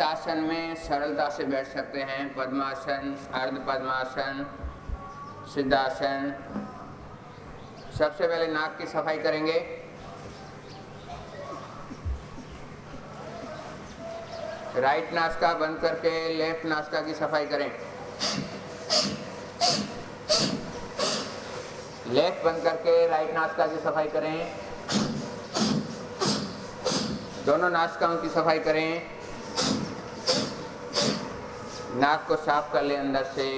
आसन में सरलता से बैठ सकते हैं। पद्मासन, अर्ध पद्मासन, सिद्धासन। सबसे पहले नाक की सफाई करेंगे। राइट नासिका बंद करके लेफ्ट नासिका की सफाई करें। लेफ्ट बंद करके राइट नासिका की सफाई करें। दोनों नासिकाओं की सफाई करें। नाक को साफ कर लें अंदर से।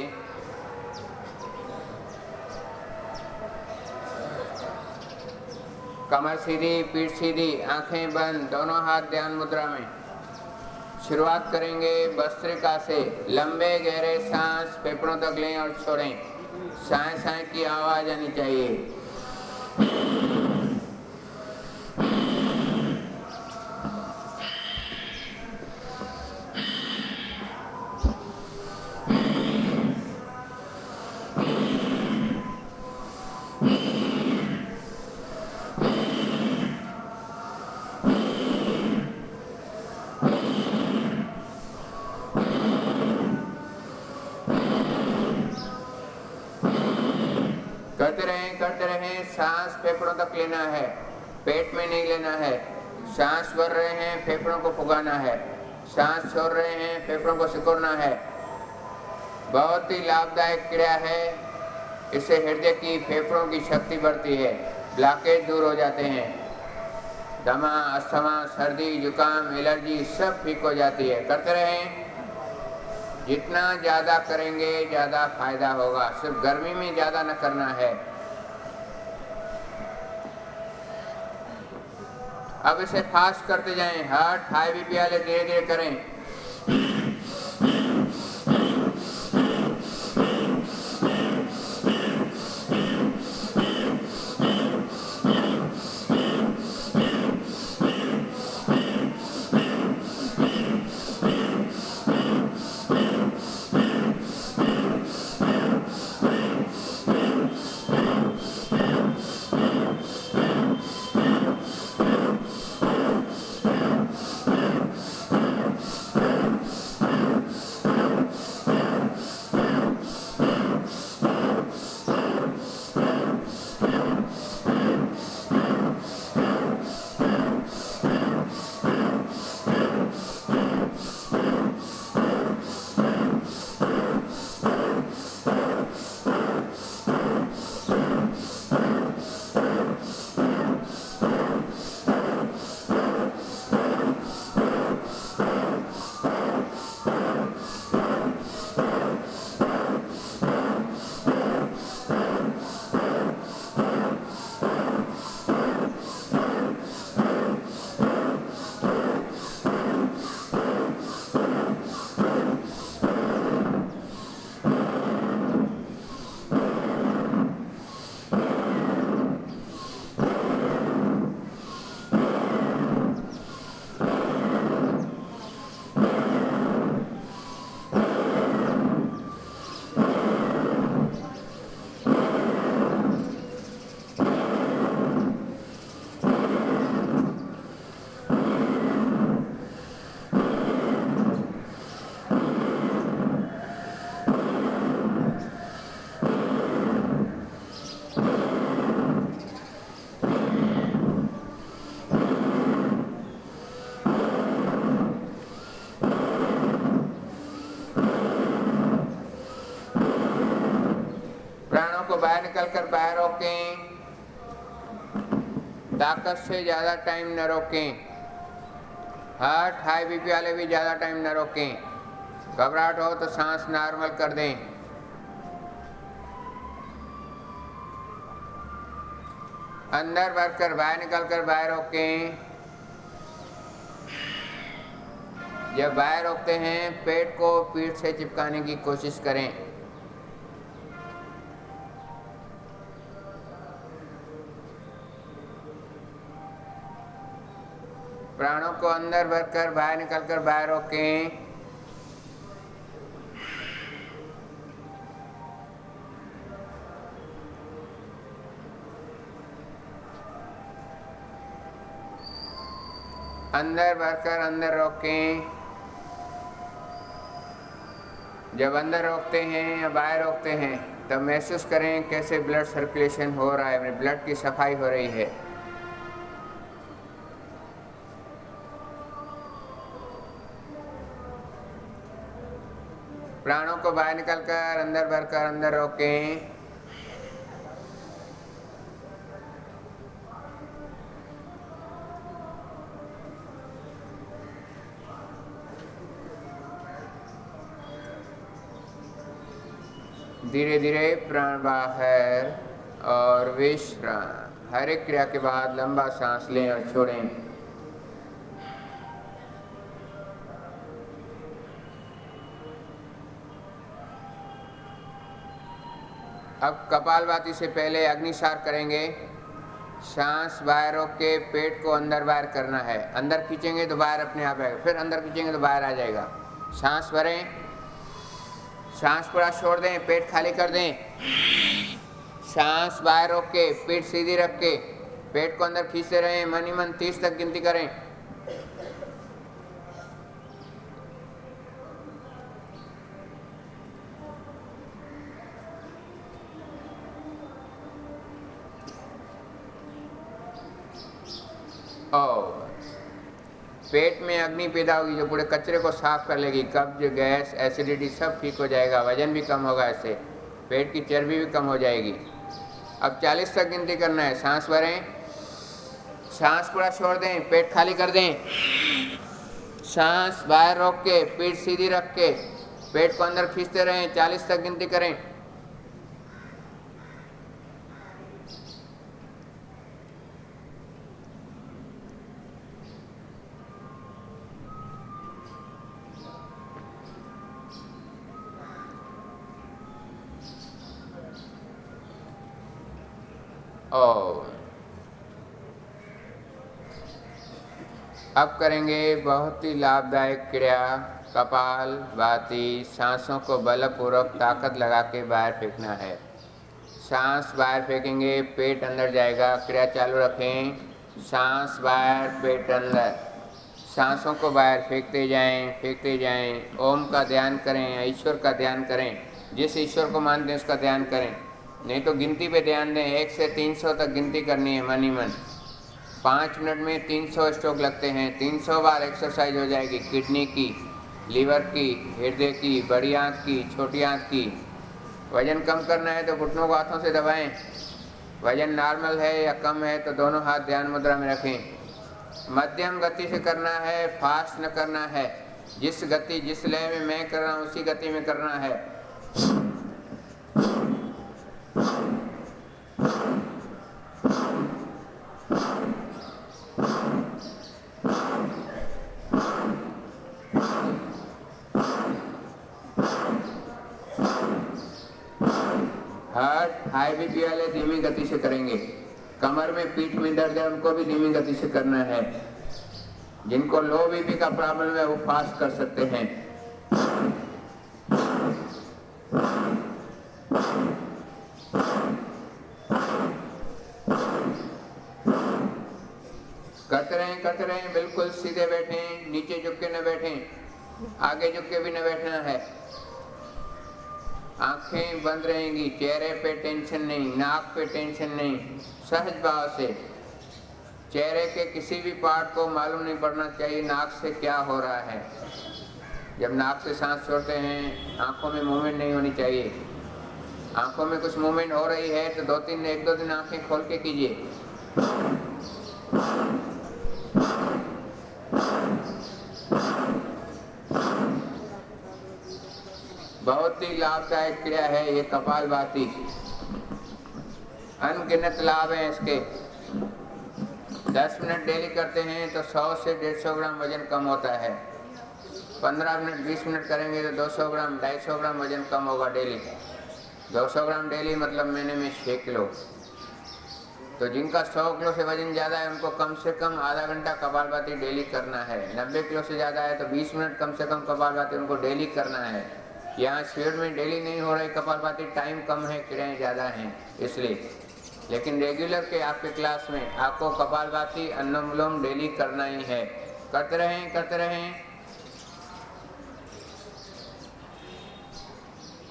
कमर सीधी, पीठ सीधी, आंखें बंद, दोनों हाथ ध्यान मुद्रा में। शुरुआत करेंगे भस्त्रिका से। लंबे गहरे सांस फेफड़ों तक लें और छोड़ें। साए साए की आवाज आनी चाहिए। करते रहें। सांस फेफड़ों तक लेना है, पेट में नहीं लेना है। सांस भर रहे हैं, फेफड़ों को फुगाना है। सांस छोड़ रहे हैं, फेफड़ों को सिकुड़ना है। बहुत ही लाभदायक क्रिया है। इससे हृदय की, फेफड़ों की शक्ति बढ़ती है, ब्लॉकेज दूर हो जाते हैं। दमा, अस्थमा, सर्दी, जुकाम, एलर्जी सब ठीक हो जाती है। करते रहें। जितना ज़्यादा करेंगे ज़्यादा फायदा होगा। सिर्फ गर्मी में ज़्यादा न करना है। अब इसे फास्ट करते जाएं। हार्ट हाई बीपी वाले धीरे धीरे करें। बाहर निकलकर बाहर रोकें। ताकत से ज़्यादा टाइम न रोकें। हार्ट हाई बीपी वाले भी ज़्यादा टाइम न रोकें। घबराहट हो तो सांस नॉर्मल कर दें। अंदर भरकर बाहर निकलकर बाहर रोकें। जब बाहर रोकते हैं पेट को पीठ से चिपकाने की कोशिश करें। प्राणों को अंदर भरकर बाहर निकलकर बाहर रोकें। अंदर भरकर अंदर रोकें। जब अंदर रोकते हैं या बाहर रोकते हैं तब महसूस करें कैसे ब्लड सर्कुलेशन हो रहा है, ब्लड की सफाई हो रही है। प्राणों को बाहर निकालकर अंदर भरकर अंदर रोकें। धीरे धीरे प्राण बाहर और विश्राम। हर एक क्रिया के बाद लंबा सांस लें और छोड़ें। अब कपालभाति से पहले अग्निसार करेंगे। सांस बाहर रोक के पेट को अंदर बाहर करना है। अंदर खींचेंगे तो बाहर अपने आप आएगा, फिर अंदर खींचेंगे तो बाहर आ जाएगा। सांस भरें, सांस पूरा छोड़ दें, पेट खाली कर दें। सांस बाहर रोक के पेट सीधी रख के पेट को अंदर खींचते रहें। मन ही मन 30 तक गिनती करें। और पेट में अग्नि पैदा होगी जो पूरे कचरे को साफ कर लेगी। कब्ज, गैस, एसिडिटी सब ठीक हो जाएगा। वजन भी कम होगा, इससे पेट की चर्बी भी कम हो जाएगी। अब 40 तक गिनती करना है। सांस भरें, सांस पूरा छोड़ दें, पेट खाली कर दें। सांस बाहर रोक के पीठ सीधी रख के पेट को अंदर खींचते रहें। 40 तक गिनती करें। और अब करेंगे बहुत ही लाभदायक क्रिया कपालभाति। सांसों को बलपूर्वक ताकत लगा के बाहर फेंकना है। सांस बाहर फेंकेंगे, पेट अंदर जाएगा। क्रिया चालू रखें। सांस बाहर, पेट अंदर। सांसों को बाहर फेंकते जाएं, फेंकते जाएं। ओम का ध्यान करें, ईश्वर का ध्यान करें। जिस ईश्वर को मानते हैं उसका ध्यान करें, नहीं तो गिनती पे ध्यान दें। 1 से 300 तक गिनती करनी है मन ही मन। 5 मिनट में 300 स्ट्रोक लगते हैं। 300 बार एक्सरसाइज हो जाएगी किडनी की, लीवर की, हृदय की, बड़ी आंत की, छोटी आंत की। वजन कम करना है तो घुटनों को हाथों से दबाएं। वजन नॉर्मल है या कम है तो दोनों हाथ ध्यान मुद्रा में रखें। मध्यम गति से करना है, फास्ट न करना है। जिस गति, जिस लय में मैं कर रहा हूँ उसी गति में करना है। हार्ट, हाई बीपी वाले धीमी गति से करेंगे। कमर में, पीठ में दर्द है उनको भी धीमी गति से करना है। जिनको लो बीपी का प्रॉब्लम है वो फास्ट कर सकते हैं। करते रहें, बिल्कुल सीधे बैठें, नीचे झुक के न बैठें, आगे झुक के भी न बैठना है। आंखें बंद रहेंगी, चेहरे पे टेंशन नहीं, नाक पे टेंशन नहीं। सहज भाव से चेहरे के किसी भी पार्ट को मालूम नहीं पड़ना चाहिए नाक से क्या हो रहा है। जब नाक से सांस छोड़ते हैं आंखों में मूवमेंट नहीं होनी चाहिए। आंखों में कुछ मूवमेंट हो रही है तो 1-2 दिन आंखें खोल के कीजिए। बहुत ही लाभदायक क्रिया है ये कपालभाति। अनगिनत लाभ हैं इसके। 10 मिनट डेली करते हैं तो 100 से 150 ग्राम वजन कम होता है। 15 मिनट 20 मिनट करेंगे तो 200 ग्राम 250 ग्राम वजन कम होगा डेली। 200 ग्राम डेली मतलब महीने में 6 किलो। तो जिनका 100 किलो से वजन ज़्यादा है उनको कम से कम आधा घंटा कपालभाति डेली करना है। 90 किलो से ज़्यादा है तो 20 मिनट कम से कम कपालभाति उनको डेली करना है। यहाँ शिविर में डेली नहीं हो रही कपालभाति, टाइम कम है, क्रियाएँ ज़्यादा हैं इसलिए। लेकिन रेगुलर के आपके क्लास में आपको कपालभाति, अनुलोम विलोम डेली करना ही है। करते रहें, करते रहें।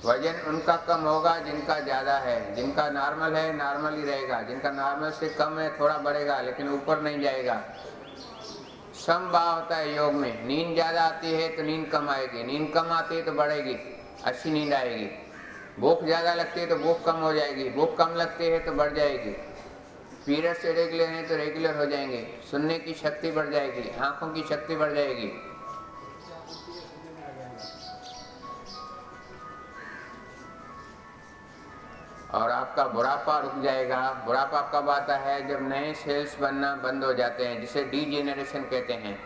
वजन उनका कम होगा जिनका ज़्यादा है। जिनका नॉर्मल है नॉर्मल ही रहेगा, जिनका नॉर्मल से कम है थोड़ा बढ़ेगा लेकिन ऊपर नहीं जाएगा। समभाव होता है योग में। नींद ज़्यादा आती है तो नींद कम आएगी, नींद कम आती है तो बढ़ेगी, अच्छी नींद आएगी। भूख ज़्यादा लगती है तो भूख कम हो जाएगी, भूख कम लगती है तो बढ़ जाएगी। पीरियड्स इरेगुलर हैं तो रेगुलर हो जाएंगे। सुनने की शक्ति बढ़ जाएगी, आँखों की शक्ति बढ़ जाएगी। और आपका बुढ़ापा रुक जाएगा। बुढ़ापा कब आता है? जब नए सेल्स बनना बंद हो जाते हैं, जिसे डीजेनरेशन कहते हैं।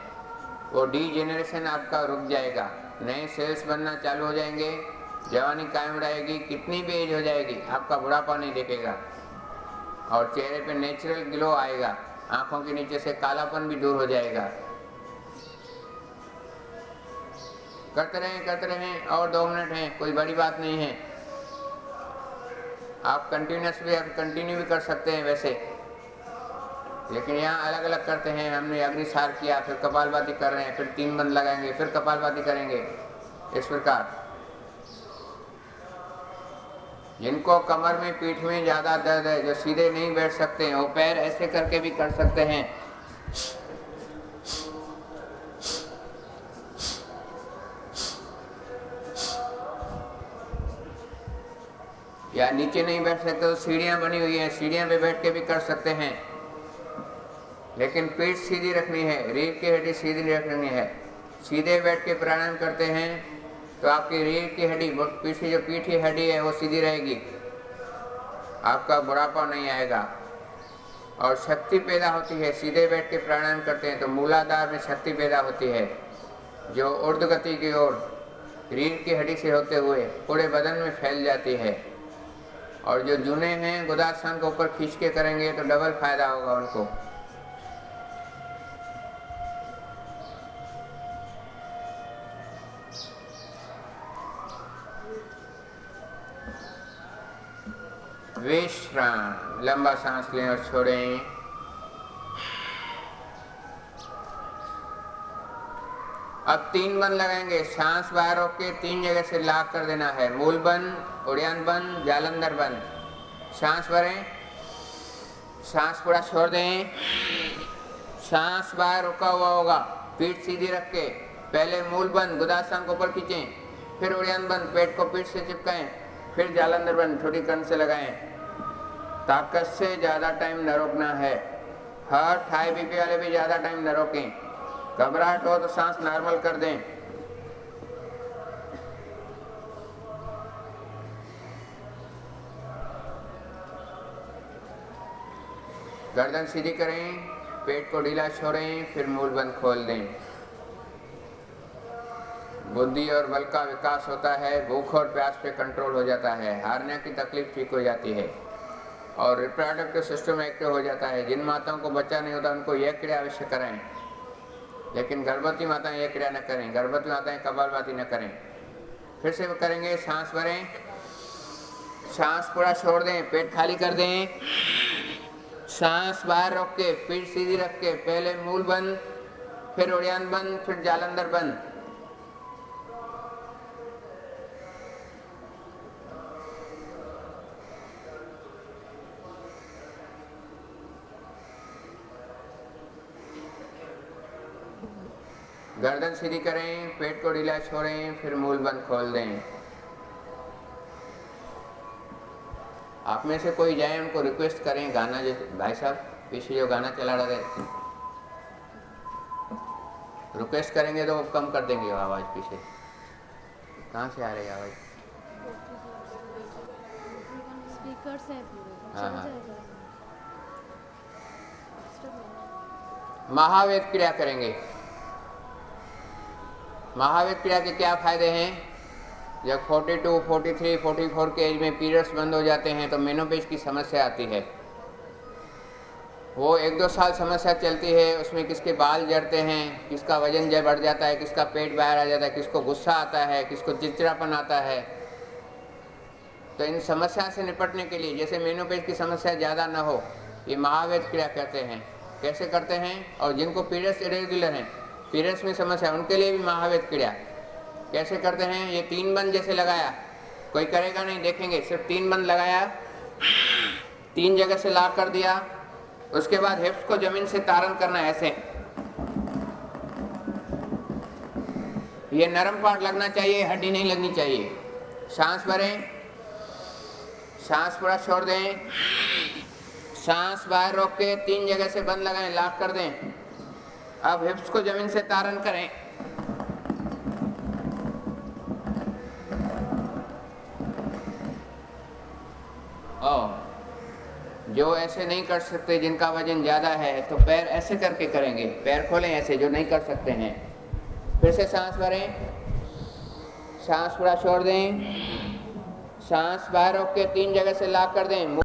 वो डीजेनरेशन आपका रुक जाएगा, नए सेल्स बनना चालू हो जाएंगे, जवानी कायम रहेगी। कितनी भी एज हो जाएगी आपका बुढ़ापा नहीं दिखेगा और चेहरे पे नेचुरल ग्लो आएगा। आंखों के नीचे से कालापन भी दूर हो जाएगा। करते रहें और 2 मिनट हैं, कोई बड़ी बात नहीं है। आप कंटिन्यू भी कर सकते हैं वैसे, लेकिन यहाँ अलग अलग करते हैं। हमने अग्निसार किया, फिर कपालभाति कर रहे हैं, फिर 3 बंद लगाएंगे, फिर कपालभाति करेंगे। इस प्रकार जिनको कमर में पीठ में ज़्यादा दर्द है, जो सीधे नहीं बैठ सकते हैं, वो पैर ऐसे करके भी कर सकते हैं। या नीचे नहीं बैठ सकते तो सीढ़ियाँ बनी हुई हैं, सीढ़ियाँ पे बैठ के भी कर सकते हैं। लेकिन पीठ सीधी रखनी है, रीढ़ की हड्डी सीधी रखनी है। सीधे बैठ के प्राणायाम करते हैं तो आपकी रीढ़ की हड्डी, पीछे जो पीठ की हड्डी है वो सीधी रहेगी, आपका बुढ़ापा नहीं आएगा और शक्ति पैदा होती है। सीधे बैठ के प्राणायाम करते हैं तो मूलाधार में शक्ति पैदा होती है, जो ऊर्ध्व गति की ओर रीढ़ की हड्डी से होते हुए पूरे बदन में फैल जाती है। और जो जूने हैं गुदासन को ऊपर खींच के करेंगे तो डबल फायदा होगा उनको। विश्राम, लंबा सांस लें और छोड़ें। अब 3 बंद लगाएंगे। सांस बाहर रोक के 3 जगह से लॉक कर देना है। मूल बंद, उड़ियान बंद, जालंधर बंद। सांस भरें, सांस पूरा छोड़ दें। सांस बाहर रुका हुआ होगा, पीठ सीधी रख के पहले मूल बंद, गुदासन को ऊपर खींचें, फिर उड़ियान बंद, पेट को पीठ से चिपकाएं, फिर जालंधर बंद थोड़ी कण से लगाएं। ताकत से ज़्यादा टाइम न रोकना है। हार्ट हाई बीपी वाले भी ज़्यादा टाइम न रोकें। घबराहट हो तो सांस नॉर्मल कर दें। गर्दन सीधी करें, पेट को ढीला छोड़ें, फिर मूल बंद खोल दें। बुद्धि और बल का विकास होता है, भूख और प्यास पे कंट्रोल हो जाता है, हारने की तकलीफ ठीक हो जाती है और रिप्रोडक्टिव सिस्टम एक्टिव हो जाता है। जिन माताओं को बच्चा नहीं होता उनको यह क्रिया अवश्य कराएं, लेकिन गर्भवती माताएं यह क्रिया न करें। गर्भवती माताएं कपालभाति न करें। फिर से करेंगे। सांस भरें, सांस पूरा छोड़ दें, पेट खाली कर दें। सांस बाहर रोक के पीठ सीधी रख के पहले मूल बंद, फिर उड़ियान बंद, फिर जालंधर बंद। गर्दन सीधी करें, पेट को ढीला छोड़ें, फिर मूल बंद खोल दें। आप में से कोई जाए उनको रिक्वेस्ट करें गाना, जो भाई साहब पीछे जो गाना चला रहे थे, रिक्वेस्ट करेंगे तो वो कम कर देंगे आवाज़। पीछे कहाँ से आ रही है आवाज़? स्पीकर्स हैं पूरे। हाँ हाँ। महावेद क्रिया करेंगे। महावेद क्रिया के क्या फायदे हैं? जब 42, 43, 44 के एज में पीरियड्स बंद हो जाते हैं तो मेनोपेज की समस्या आती है। वो 1-2 साल समस्या चलती है। उसमें किसके बाल झड़ते हैं, किसका वजन बढ़ जाता है, किसका पेट बाहर आ जाता है, किसको गुस्सा आता है, किसको चिड़चिड़ापन आता है। तो इन समस्या से निपटने के लिए, जैसे मेनोपेज की समस्या ज़्यादा ना हो, ये महावेद क्रिया करते हैं। कैसे करते हैं? और जिनको पीरियड्स इरेगुलर हैं, पीरियड्स में समस्या, उनके लिए भी महावेद क्रिया कैसे करते हैं? ये 3 बंद जैसे लगाया, कोई करेगा नहीं, देखेंगे। सिर्फ 3 बंद लगाया, 3 जगह से लॉक कर दिया। उसके बाद हिप्स को जमीन से तारण करना है ऐसे। ये नरम पार्ट लगना चाहिए, हड्डी नहीं लगनी चाहिए। सांस भरें, सांस पूरा छोड़ दें, सांस बाहर रोक के 3 जगह से बंद लगाएं, लॉक कर दें। अब हिप्स को जमीन से तारण करें। जो ऐसे नहीं कर सकते, जिनका वजन ज़्यादा है, तो पैर ऐसे करके करेंगे। पैर खोलें ऐसे, जो नहीं कर सकते हैं। फिर से सांस भरें, सांस पूरा छोड़ दें, सांस बाहर रोक के 3 जगह से लॉक कर दें।